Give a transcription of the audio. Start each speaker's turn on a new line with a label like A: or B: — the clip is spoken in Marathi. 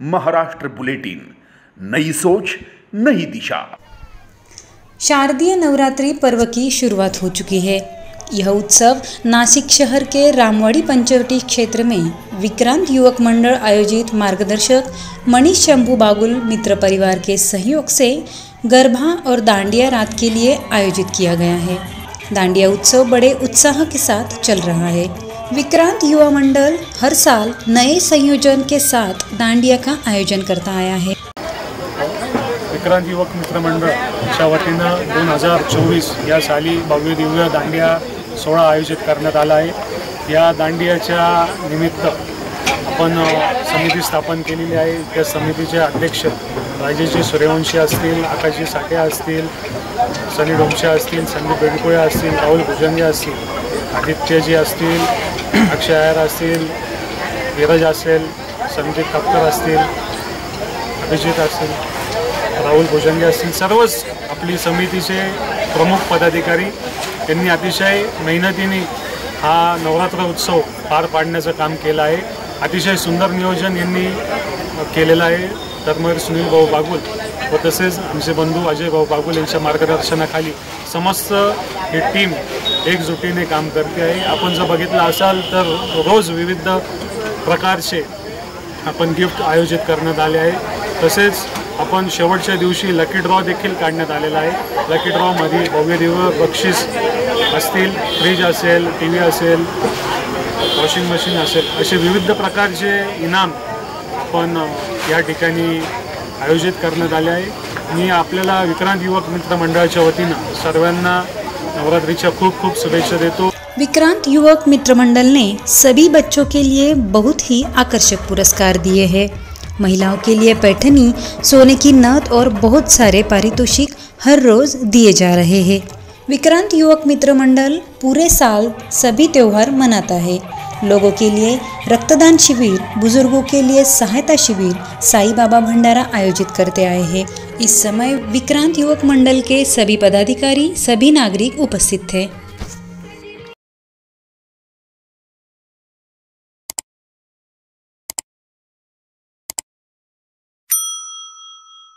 A: महाराष्ट्र बुलेटिन, नई सोच नई दिशा।
B: शारदीय नवरात्रि पर्व की शुरुआत हो चुकी है। यह उत्सव नासिक शहर के रामवाड़ी पंचवटी क्षेत्र में विक्रांत युवक मंडल आयोजित मार्गदर्शक मनीष शंभू बागुल मित्र परिवार के सहयोग से गरबा और दांडिया रात के लिए आयोजित किया गया है। दांडिया उत्सव बड़े उत्साह के साथ चल रहा है। विक्रांत युवा मंडल हर साल नए संयोजन के साथ दांडिया का आयोजन करता आया है।
C: विक्रांत युवक मित्र मंडळाच्या वतीनं 2024 या साली भव्य दिव्य दांडिया सोहळा आयोजित करण्यात आला आहे। या दांडियाच्या निमित्त आपण समिती स्थापन केलेली आहे। त्या समितीचे अध्यक्ष राजेश सूर्यवंशी असतील, आकाशजी साठे असतील, सनी डोमशे असतील, संदीप बेडकुळे असतील, राहुल भुजंगे असतील, आदित्यजी असतील, अक्षय आयर असतील, धीरज असेल, संदीप कापकर असतील, अभिजित असतील, राहुल भुजंगे असतील, सर्वच आपली समितीचे प्रमुख पदाधिकारी यांनी अतिशय मेहनतीने हा नवरात्र उत्सव पार पाडण्याचं काम केलं आहे। अतिशय सुंदर नियोजन यांनी केलेलं आहे। धर्मवीर सुनील भाऊ बागुल व तसेच आमचे बंधू अजय भाऊ बागुल यांच्या मार्गदर्शनाखाली समस्त ही टीम एकजुटीने काम करते आहे। आपण जर बघितलं असाल तर रोज विविध प्रकारचे आपण गिफ्ट आयोजित करण्यात आले आहे। तसेच आपण शेवटच्या दिवशी लकी ड्रॉ देखील काढण्यात आलेला आहे। लकी ड्रॉमध्ये भव्य दिव्य बक्षीस असतील, फ्रीज असेल, TV असेल, वॉशिंग मशीन असेल, असे विविध प्रकारचे इनाम आपण या ठिकाणी आयोजित करण्यात आले आहे। मी आपल्याला विक्रांत युवक मित्र मंडळाच्या वतीनं सर्वांना नवरात्रीच्या खूप खूप शुभेच्छा देतो।
B: विक्रांत युवक मित्र मंडल ने सभी बच्चों के लिए बहुत ही आकर्षक पुरस्कार दिए हैं। महिलाओं के लिए पैठनी, सोने की नथ और बहुत सारे पारितोषिक हर रोज दिए जा रहे हैं। विक्रांत युवक मित्र मंडल पूरे साल सभी त्योहार मनाता है। लोगों के लिए रक्तदान शिविर, बुजुर्गों के लिए सहायता शिविर, साईं बाबा भंडारा आयोजित करते आए हैं। इस समय विक्रांत युवक मंडल के सभी पदाधिकारी, सभी नागरिक उपस्थित थे।